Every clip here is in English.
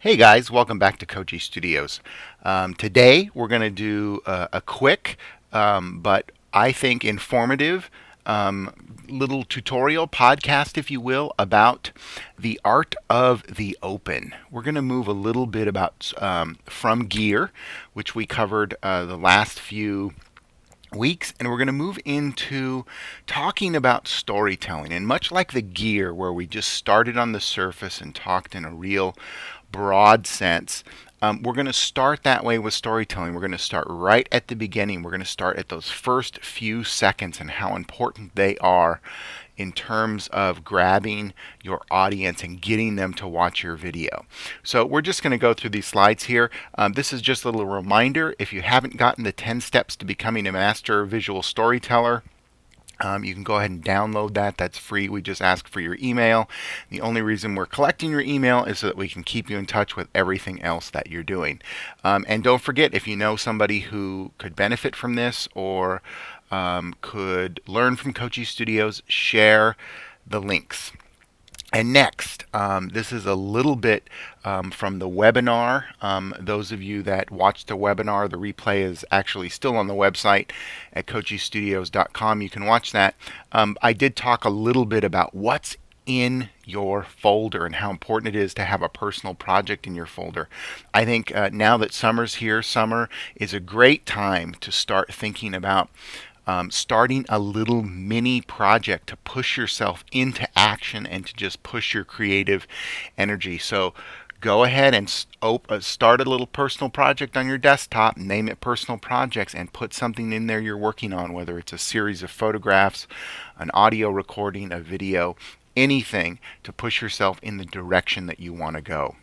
Hey guys, welcome back to Koci Studios. Today we're going to do a quick but I think informative little tutorial podcast, if you will, about the art of the open. We're going to move a little bit about from gear, which we covered the last few weeks, and we're going to move into talking about storytelling. And much like the gear, where we just started on the surface and talked in a real broad sense, we're going to start that way with storytelling. We're going to start right at the beginning. We're going to start at those first few seconds and how important they are in terms of grabbing your audience and getting them to watch your video. So we're just going to go through these slides here. This is just a little reminder. If you haven't gotten the 10 steps to becoming a master visual storyteller, you can go ahead and download that. That's free. We just ask for your email. The only reason we're collecting your email is so that we can keep you in touch with everything else that you're doing. And don't forget, if you know somebody who could benefit from this or could learn from Koci Studios, share the links. And next, this is a little bit from the webinar. Those of you that watched the webinar, the replay is actually still on the website at kocistudios.com. You can watch that. I did talk a little bit about what's in your folder and how important it is to have a personal project in your folder. I think now that summer's here, summer is a great time to start thinking about starting a little mini project to push yourself into action and to just push your creative energy. So go ahead and start a little personal project on your desktop, name it personal projects, and put something in there you're working on, whether it's a series of photographs, an audio recording, a video, anything to push yourself in the direction that you want to go.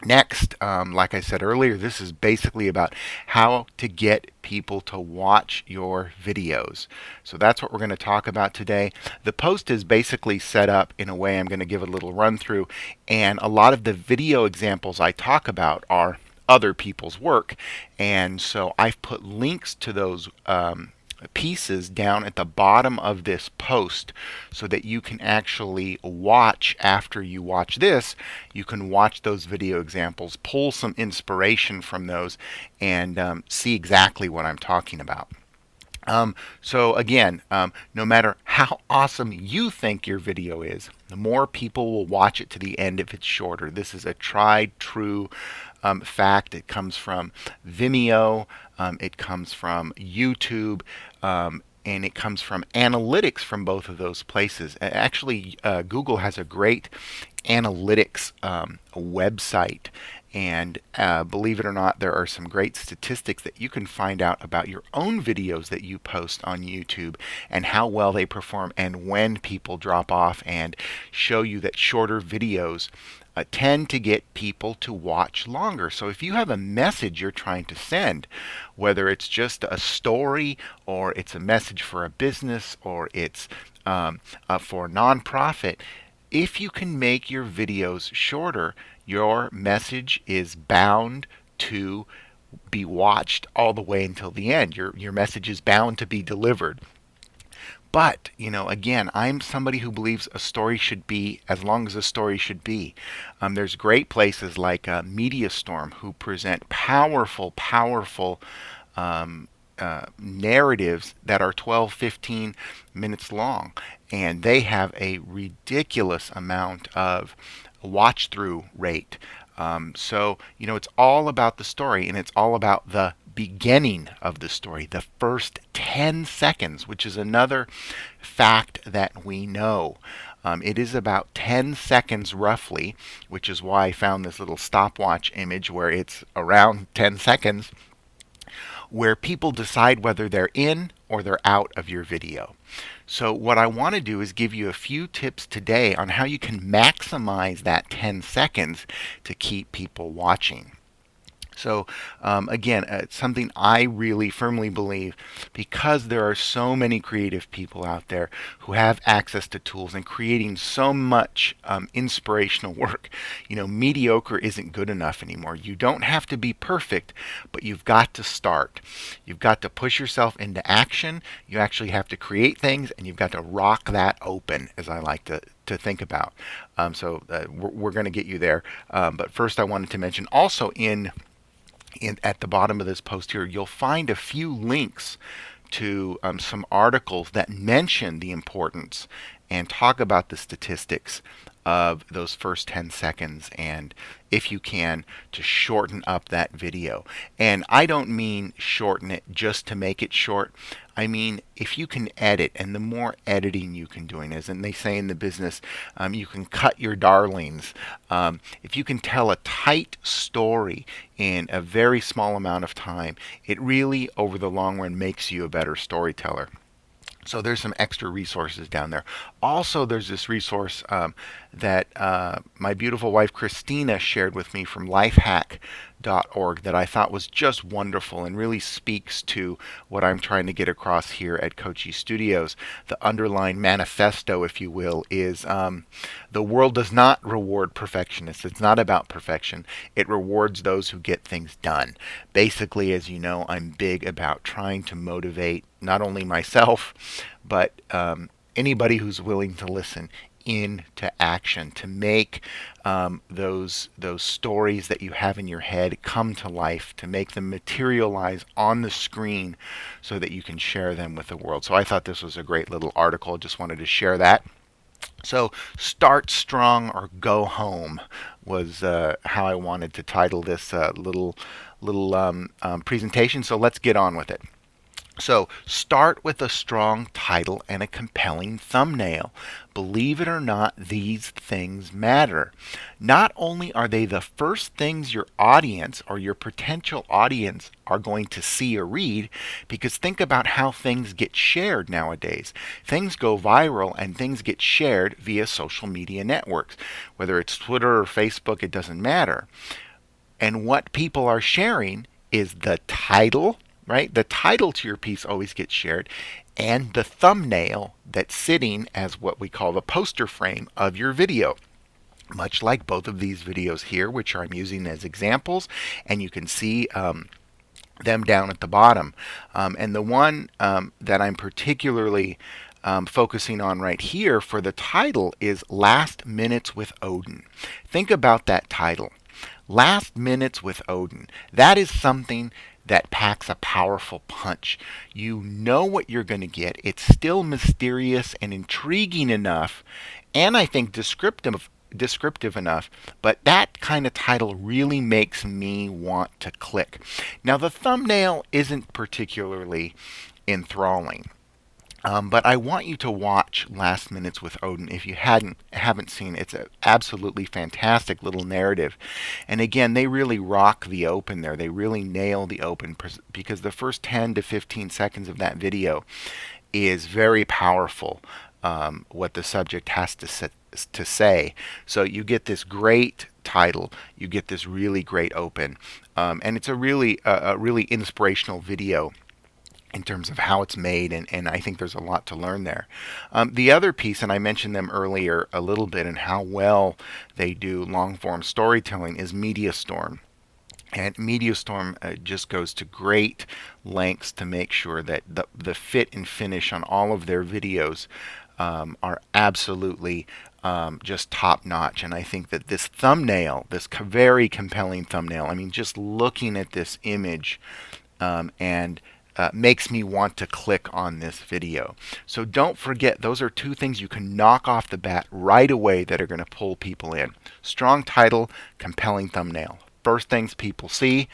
Next, like I said earlier, this is basically about how to get people to watch your videos. So that's what we're going to talk about today. The post is basically set up in a way I'm going to give a little run through, and a lot of the video examples I talk about are other people's work, and so I've put links to those pieces down at the bottom of this post so that you can actually watch. After you watch this, you can watch those video examples, pull some inspiration from those, and see exactly what I'm talking about. So again, no matter how awesome you think your video is, the more people will watch it to the end if it's shorter. This is a tried true fact. It comes from Vimeo, it comes from YouTube, and it comes from analytics from both of those places. Actually, Google has a great analytics website, and believe it or not, there are some great statistics that you can find out about your own videos that you post on YouTube and how well they perform and when people drop off, and show you that shorter videos tend to get people to watch longer. So if you have a message you're trying to send, whether it's just a story or it's a message for a business or it's for a nonprofit, if you can make your videos shorter, your message is bound to be watched all the way until the end. Your message is bound to be delivered. But, again, I'm somebody who believes a story should be as long as a story should be. There's great places like MediaStorm who present powerful narratives that are 12, 15 minutes long. And they have a ridiculous amount of watch through rate. So, it's all about the story, and it's all about the beginning of the story, the first 10 seconds, which is another fact that we know. It is about 10 seconds roughly, which is why I found this little stopwatch image where it's around 10 seconds, where people decide whether they're in or they're out of your video. So what I want to do is give you a few tips today on how you can maximize that 10 seconds to keep people watching. So again, it's something I really firmly believe, because there are so many creative people out there who have access to tools and creating so much inspirational work. Mediocre isn't good enough anymore. You don't have to be perfect, but you've got to start. You've got to push yourself into action. You actually have to create things, and you've got to rock that open, as I like to to think about. We're going to get you there. But first, I wanted to mention also at the bottom of this post here, you'll find a few links to some articles that mention the importance and talk about the statistics of those first 10 seconds, and if you can, to shorten up that video. And I don't mean shorten it just to make it short. I mean, if you can edit, and the more editing you can do, and they say in the business, you can cut your darlings. If you can tell a tight story in a very small amount of time, it really, over the long run, makes you a better storyteller. So there's some extra resources down there. Also, there's this resource that my beautiful wife Christina shared with me from lifehack.org that I thought was just wonderful and really speaks to what I'm trying to get across here at Koci Studios. The underlying manifesto, if you will, is the world does not reward perfectionists. It's not about perfection. It rewards those who get things done. Basically, as you know, I'm big about trying to motivate not only myself, but anybody who's willing to listen into action to make those stories that you have in your head come to life, to make them materialize on the screen so that you can share them with the world. So I thought this was a great little article. Just wanted to share that. So start strong or go home was how I wanted to title this little presentation. So let's get on with it. So start with a strong title and a compelling thumbnail. Believe it or not, these things matter. Not only are they the first things your audience or your potential audience are going to see or read, because think about how things get shared nowadays. Things go viral and things get shared via social media networks. Whether it's Twitter or Facebook, it doesn't matter. And what people are sharing is the title, right? The title to your piece always gets shared, and the thumbnail that's sitting as what we call the poster frame of your video. Much like both of these videos here, which I'm using as examples, and you can see them down at the bottom. And the one that I'm particularly focusing on right here for the title is Last Minutes with Odin. Think about that title. Last Minutes with Odin. That is something that packs a powerful punch. You know what you're going to get. It's still mysterious and intriguing enough, and I think descriptive enough, but that kind of title really makes me want to click. Now, the thumbnail isn't particularly enthralling. But I want you to watch Last Minutes with Odin if you haven't seen it. It's an absolutely fantastic little narrative. And again, they really rock the open there. They really nail the open because the first 10 to 15 seconds of that video is very powerful, what the subject has to say. So you get this great title, you get this really great open, and it's a really inspirational video in terms of how it's made, and I think there's a lot to learn there. The other piece, and I mentioned them earlier a little bit, and how well they do long-form storytelling, is MediaStorm. And MediaStorm just goes to great lengths to make sure that the fit and finish on all of their videos are absolutely just top notch. And I think that this thumbnail, this very compelling thumbnail, I mean, just looking at this image and makes me want to click on this video. So don't forget, those are two things you can knock off the bat right away that are going to pull people in. Strong title, compelling thumbnail. First things people see,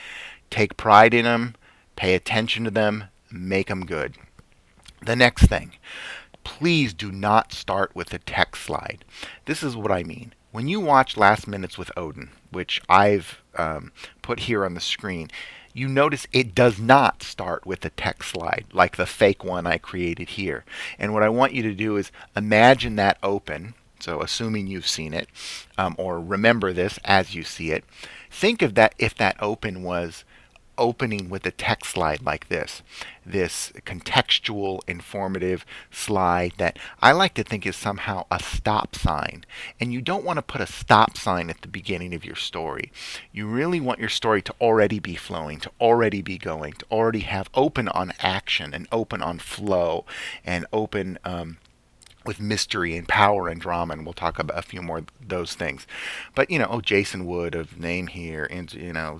take pride in them, pay attention to them, make them good. The next thing, please do not start with a text slide. This is what I mean. When you watch Last Minutes with Odin, which I've put here on the screen, you notice it does not start with a text slide like the fake one I created here. And what I want you to do is imagine that open, so assuming you've seen it, or remember this as you see it. Think of that if that open was opening with a text slide like this contextual, informative slide that I like to think is somehow a stop sign. And you don't want to put a stop sign at the beginning of your story. You really want your story to already be flowing, to already be going, to already have open on action and open on flow and open with mystery and power and drama, and we'll talk about a few more of those things. But Jason Wood of name here, and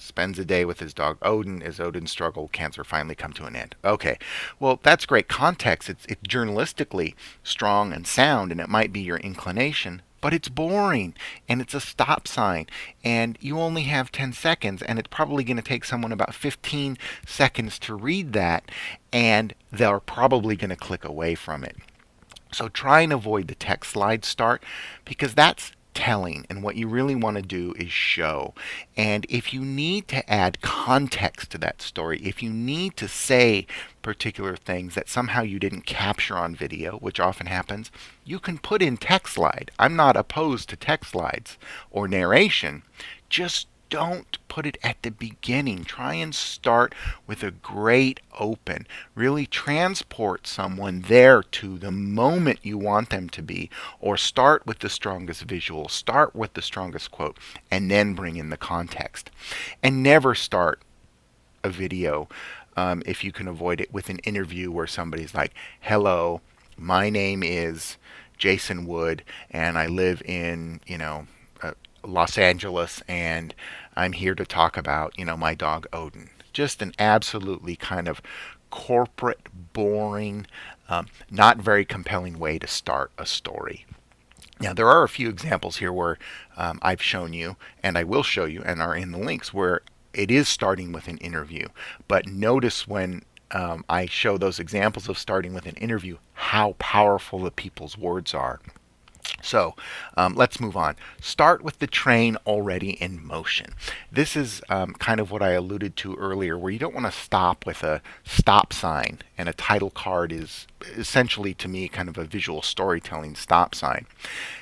spends a day with his dog Odin as Odin's struggle with cancer finally come to an end. Okay, well that's great context. It's journalistically strong and sound, and it might be your inclination. But it's boring, and it's a stop sign, and you only have 10 seconds, and it's probably going to take someone about 15 seconds to read that, and they're probably going to click away from it. So try and avoid the text slide start, because that's telling, and what you really want to do is show. And if you need to add context to that story, if you need to say particular things that somehow you didn't capture on video, which often happens, you can put in text slide. I'm not opposed to text slides or narration. Just don't put it at the beginning. Try and start with a great open. Really transport someone there to the moment you want them to be, or start with the strongest visual, start with the strongest quote, and then bring in the context. And never start a video, if you can avoid it, with an interview where somebody's like, hello, my name is Jason Wood, and I live in, Los Angeles, and I'm here to talk about, my dog Odin. Just an absolutely kind of corporate, boring, not very compelling way to start a story. Now, there are a few examples here where I've shown you, and I will show you, and are in the links, where it is starting with an interview. But notice when I show those examples of starting with an interview, how powerful the people's words are. So let's move on. Start with the train already in motion. This is kind of what I alluded to earlier, where you don't want to stop with a stop sign, and a title card is essentially, to me, kind of a visual storytelling stop sign.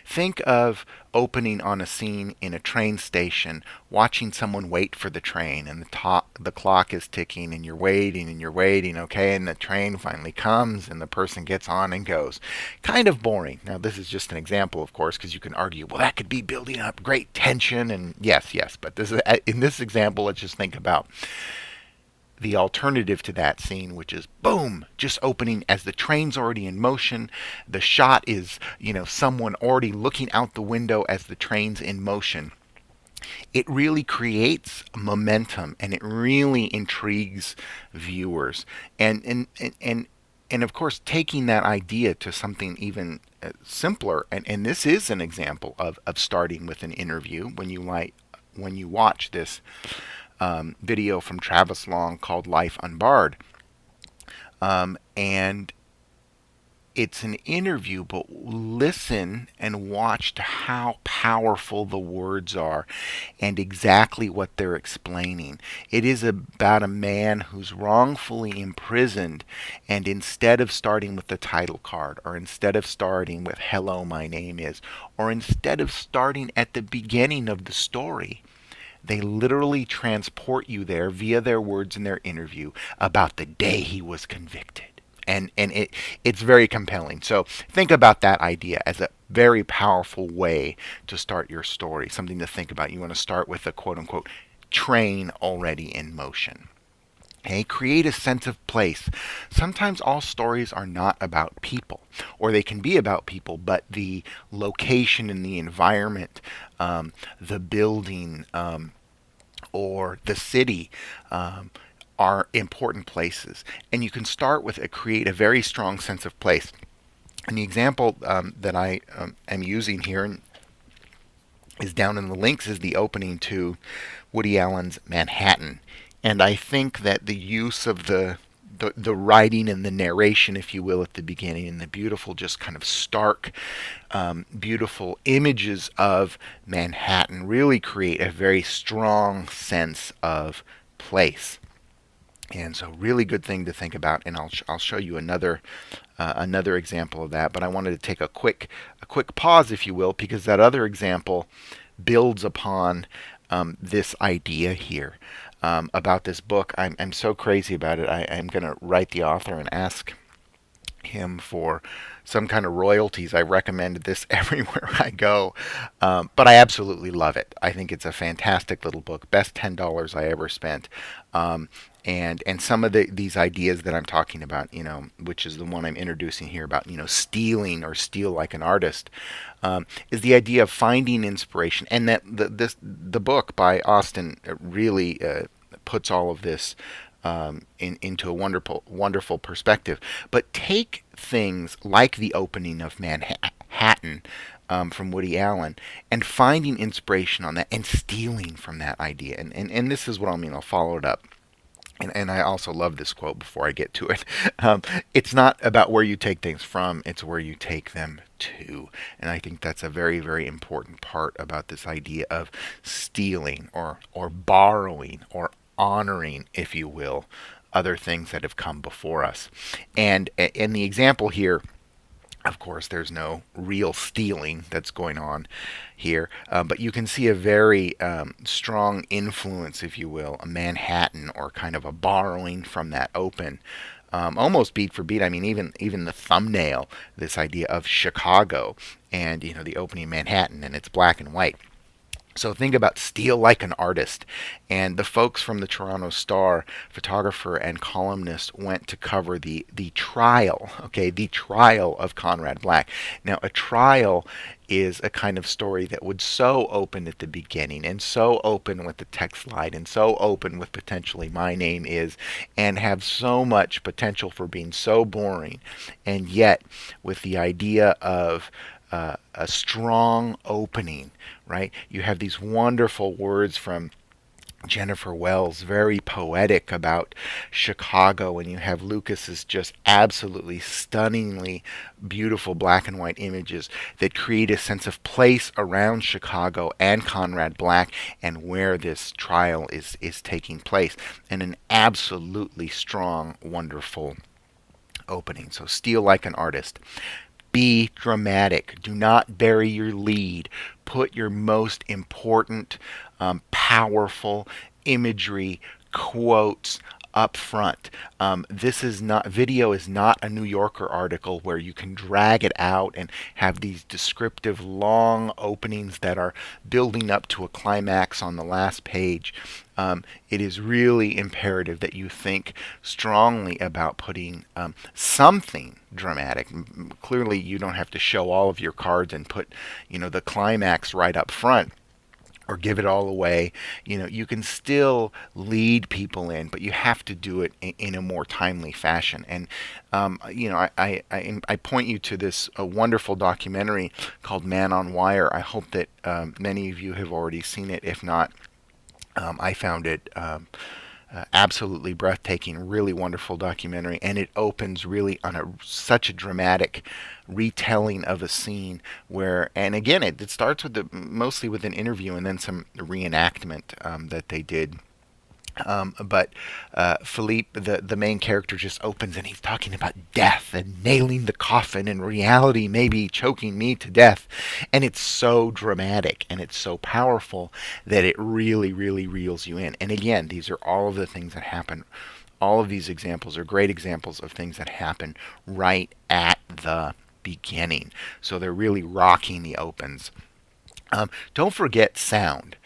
Think of opening on a scene in a train station, watching someone wait for the train, and the clock is ticking, and you're waiting, okay, and the train finally comes, and the person gets on and goes. Kind of boring. Now, this is just an example, of course, because you can argue, well, that could be building up great tension, and yes, but in this example, let's just think about the alternative to that scene, which is boom, just opening as the train's already in motion. The shot is, someone already looking out the window as the train's in motion. It really creates momentum, and it really intrigues viewers. And of course, taking that idea to something even simpler, and this is an example of starting with an interview. When you watch this video from Travis Long called Life Unbarred. And it's an interview, but listen and watch to how powerful the words are and exactly what they're explaining. It is about a man who's wrongfully imprisoned, and instead of starting with the title card, or instead of starting with hello, my name is, or instead of starting at the beginning of the story, they literally transport you there via their words in their interview about the day he was convicted. And it's very compelling. So think about that idea as a very powerful way to start your story, something to think about. You want to start with a quote-unquote train already in motion. Okay, create a sense of place. Sometimes all stories are not about people, or they can be about people, but the location and the environment, the building, or the city are important places. And you can start with create a very strong sense of place. And the example that I am using here is down in the links, is the opening to Woody Allen's Manhattan. And I think that the use of the writing and the narration, if you will, at the beginning, and the beautiful, just kind of stark, beautiful images of Manhattan really create a very strong sense of place. And so, really good thing to think about. And I'll show you another example of that. But I wanted to take a quick pause, if you will, because that other example builds upon this idea here. About this book. I'm so crazy about it. I'm going to write the author and ask him for some kind of royalties. I recommended this everywhere I go, but I absolutely love it. I think it's a fantastic little book, best $10 I ever spent. Um, and some of these ideas that I'm talking about, which is the one I'm introducing here about, stealing or steal like an artist, is the idea of finding inspiration, and that the book by Austin really puts all of this into a wonderful perspective. But take things like the opening of Manhattan from Woody Allen and finding inspiration on that and stealing from that idea. And this is what I mean. I'll follow it up. And I also love this quote before I get to it. It's not about where you take things from, it's where you take them to. And I think that's a very, very important part about this idea of stealing or borrowing or honoring, if you will, other things that have come before us. And in the example here, of course, there's no real stealing that's going on here, but you can see a very strong influence, if you will, a Manhattan or kind of a borrowing from that open, almost beat for beat. I mean, even the thumbnail, this idea of Chicago, and the opening Manhattan, and it's black and white. So think about Steal Like an Artist. And the folks from the Toronto Star, photographer and columnist, went to cover the trial, okay, the trial of Conrad Black. Now, a trial is a kind of story that would so open at the beginning and so open with the text slide and so open with potentially my name is, and have so much potential for being so boring, and yet with the idea of a strong opening, right? You have these wonderful words from Jennifer Wells, very poetic about Chicago, and you have Lucas's just absolutely stunningly beautiful black and white images that create a sense of place around Chicago and Conrad Black and where this trial is taking place, and an absolutely strong, wonderful opening. So Steal Like an Artist. Be dramatic. Do not bury your lead. Put your most important, powerful imagery, quotes up front. This is not video is not a New Yorker article where you can drag it out and have these descriptive long openings that are building up to a climax on the last page. It is really imperative that you think strongly about putting something dramatic. Clearly, you don't have to show all of your cards and put, the climax right up front, or give it all away. You can still lead people in, but you have to do it in a more timely fashion. And I point you to this wonderful documentary called Man on Wire. I hope that many of you have already seen it. If not, I found it absolutely breathtaking, really wonderful documentary, and it opens really on such a dramatic retelling of a scene where, and again, it starts with mostly with an interview and then some reenactment that they did. But Philippe, the main character, just opens and he's talking about death and nailing the coffin and reality maybe choking me to death. And it's so dramatic and it's so powerful that it really, really reels you in. And again, these are all of the things that happen. All of these examples are great examples of things that happen right at the beginning. So they're really rocking the opens. Don't forget sound.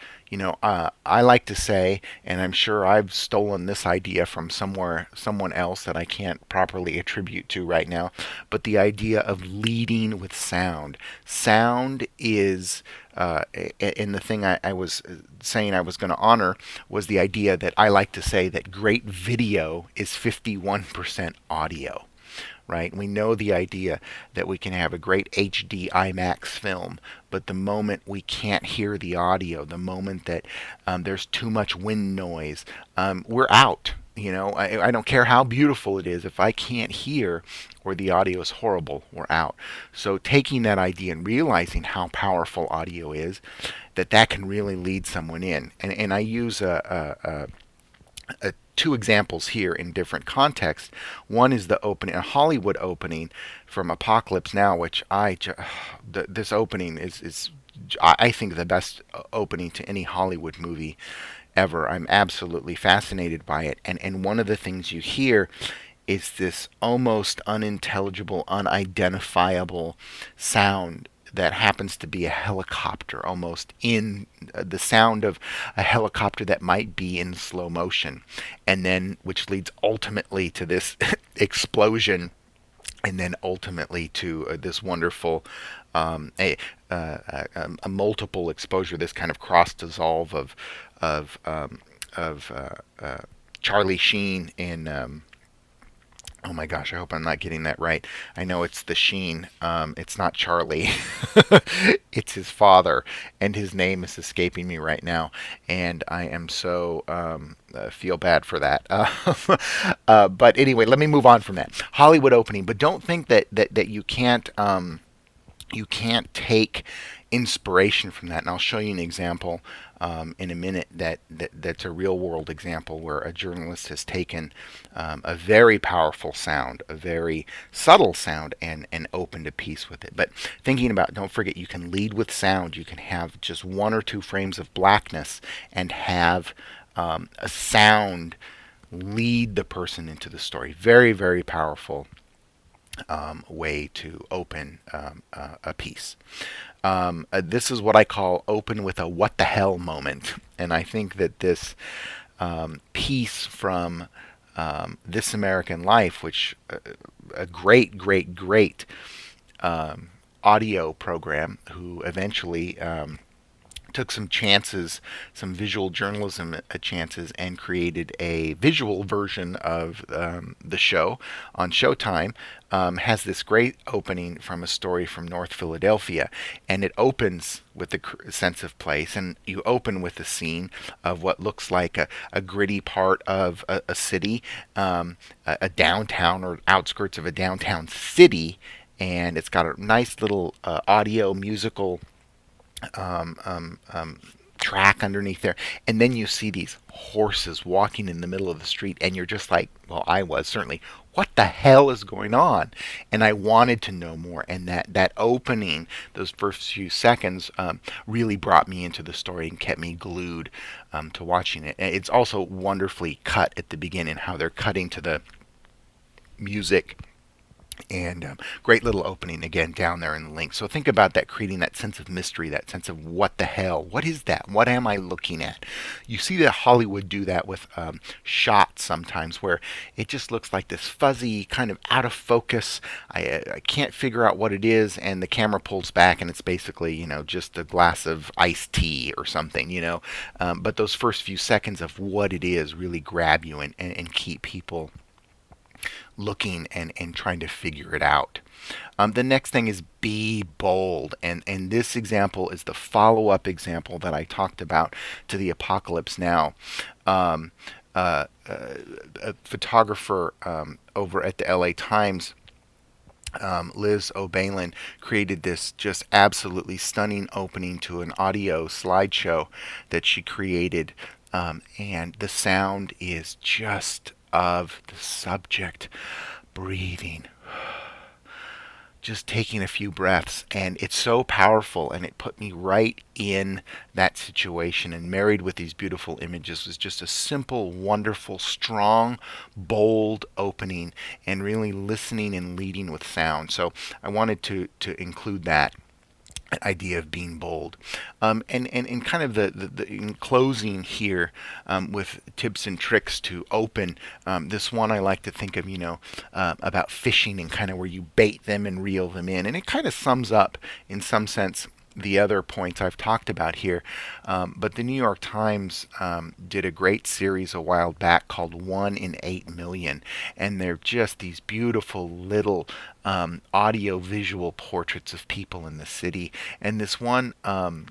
I like to say, and I'm sure I've stolen this idea from someone else that I can't properly attribute to right now, but the idea of leading with sound. Sound is, and the thing I was saying I was going to honor was the idea that I like to say that great video is 51% audio. Right? We know the idea that we can have a great HD IMAX film, but the moment we can't hear the audio, the moment that there's too much wind noise, we're out. I don't care how beautiful it is. If I can't hear or the audio is horrible, we're out. So taking that idea and realizing how powerful audio is, that can really lead someone in. And I use two examples here in different contexts. One is the opening, a Hollywood opening from Apocalypse Now, which this opening is I think the best opening to any Hollywood movie ever. I'm absolutely fascinated by it. And one of the things you hear is this almost unintelligible, unidentifiable sound that happens to be a helicopter, almost in the sound of a helicopter that might be in slow motion, and then which leads ultimately to this explosion, and then ultimately to this wonderful um, a, a multiple exposure, this kind of cross dissolve of of Charlie Sheen in oh my gosh, I hope I'm not getting that right. I know it's the Sheen. It's not Charlie. It's his father, and his name is escaping me right now, and I am so feel bad for that. But anyway, let me move on from that Hollywood opening. But don't think that you can't take inspiration from that. And I'll show you an example in a minute that's a real world example where a journalist has taken a very powerful sound, a very subtle sound, and opened a piece with it. But thinking about, don't forget, you can lead with sound. You can have just one or two frames of blackness and have a sound lead the person into the story. Very, very powerful way to open a piece. This is what I call open with a what the hell moment. And I think that this piece from This American Life, which a great, great, great audio program who eventually took some chances, some visual journalism chances, and created a visual version of the show on Showtime, has this great opening from a story from North Philadelphia. And it opens with a sense of place, and you open with a scene of what looks like a gritty part of a city, a downtown or outskirts of a downtown city. And it's got a nice little audio musical track underneath there, and then you see these horses walking in the middle of the street, and you're just like, well, I was certainly, what the hell is going on? And I wanted to know more, and that opening, those first few seconds, really brought me into the story and kept me glued to watching it. It's also wonderfully cut at the beginning, how they're cutting to the music. And great little opening again down there in the link. So think about that, creating that sense of mystery, that sense of what the hell, what is that, what am I looking at? You see that Hollywood do that with shots sometimes, where it just looks like this fuzzy, kind of out of focus. I can't figure out what it is, and the camera pulls back, and it's basically, just a glass of iced tea or something. But those first few seconds of what it is really grab you and keep people looking and trying to figure it out. The next thing is be bold. And this example is the follow-up example that I talked about to the Apocalypse Now. A photographer over at the LA Times, Liz O'Balin, created this just absolutely stunning opening to an audio slideshow that she created. And the sound is just of the subject breathing, just taking a few breaths, and it's so powerful, and it put me right in that situation. And married with these beautiful images was just a simple, wonderful, strong, bold opening, and really listening and leading with sound. So I wanted to include that idea of being bold. And kind of the in closing here, with tips and tricks to open, this one I like to think of, about fishing, and kind of where you bait them and reel them in. And it kind of sums up, in some sense, the other points I've talked about here. But the New York Times did a great series a while back called 1 in 8 Million. And they're just these beautiful little audio visual portraits of people in the city. And this one on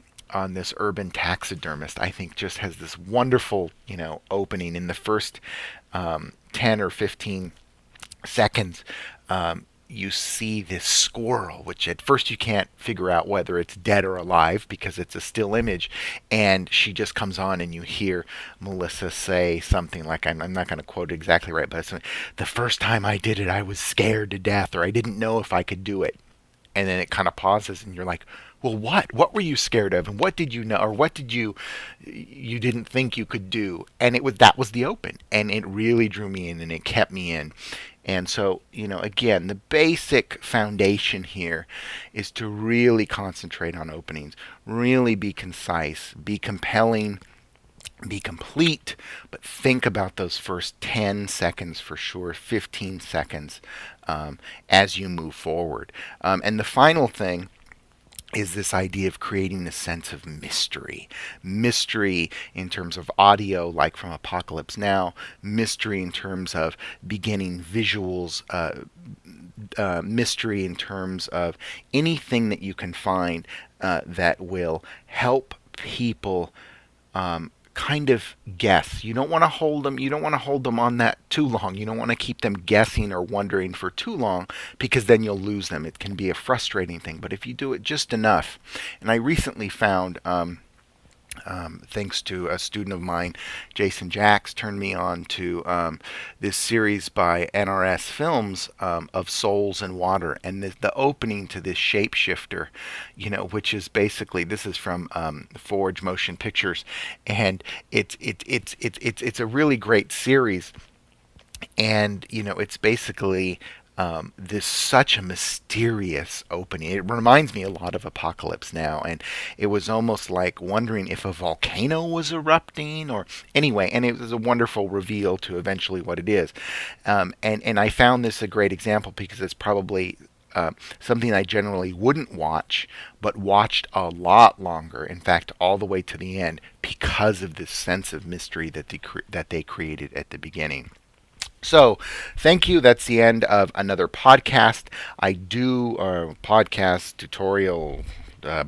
this urban taxidermist, I think, just has this wonderful, opening in the first 10 or 15 seconds. You see this squirrel, which at first you can't figure out whether it's dead or alive because it's a still image. And she just comes on, and you hear Melissa say something like, I'm not going to quote it exactly right, but it's, the first time I did it, I was scared to death, or I didn't know if I could do it. And then it kind of pauses, and you're like, well, what were you scared of, and what did you know, or what did you didn't think you could do? And it was that was the open, and it really drew me in, and it kept me in. And so, again, the basic foundation here is to really concentrate on openings, really be concise, be compelling, be complete, but think about those first 10 seconds for sure, 15 seconds, as you move forward. And the final thing is this idea of creating a sense of mystery. Mystery in terms of audio, like from Apocalypse Now, mystery in terms of beginning visuals, mystery in terms of anything that you can find that will help people kind of guess. You don't want to hold them. You don't want to hold them on that too long. You don't want to keep them guessing or wondering for too long, because then you'll lose them. It can be a frustrating thing. But if you do it just enough, and I recently found, thanks to a student of mine, Jason Jacks, turned me on to this series by NRS Films, of Souls and Water, and the opening to this shapeshifter, which is basically, this is from Forge Motion Pictures, and it's a really great series, and it's basically this such a mysterious opening. It reminds me a lot of Apocalypse Now, and it was almost like wondering if a volcano was erupting, or anyway. And it was a wonderful reveal to eventually what it is. And I found this a great example because it's probably something I generally wouldn't watch, but watched a lot longer. In fact, all the way to the end, because of this sense of mystery that they created at the beginning. So, thank you. That's the end of another podcast. I do a podcast tutorial,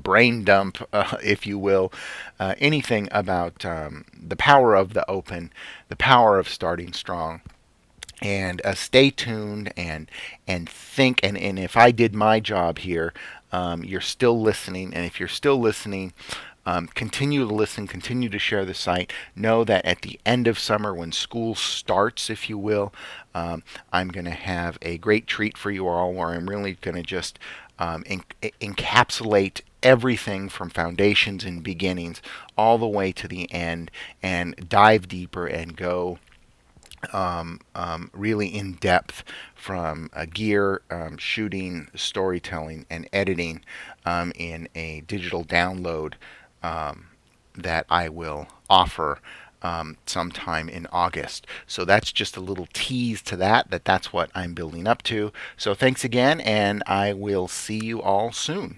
brain dump, if you will, anything about the power of the open, the power of starting strong. And stay tuned and think. And if I did my job here, you're still listening. And if you're still listening, continue to listen, continue to share the site. Know that at the end of summer, when school starts, if you will, I'm going to have a great treat for you all, where I'm really going to just encapsulate everything from foundations and beginnings all the way to the end, and dive deeper and go really in depth from gear, shooting, storytelling, and editing, in a digital download that I will offer sometime in August. So that's just a little tease to that's what I'm building up to. So thanks again, and I will see you all soon.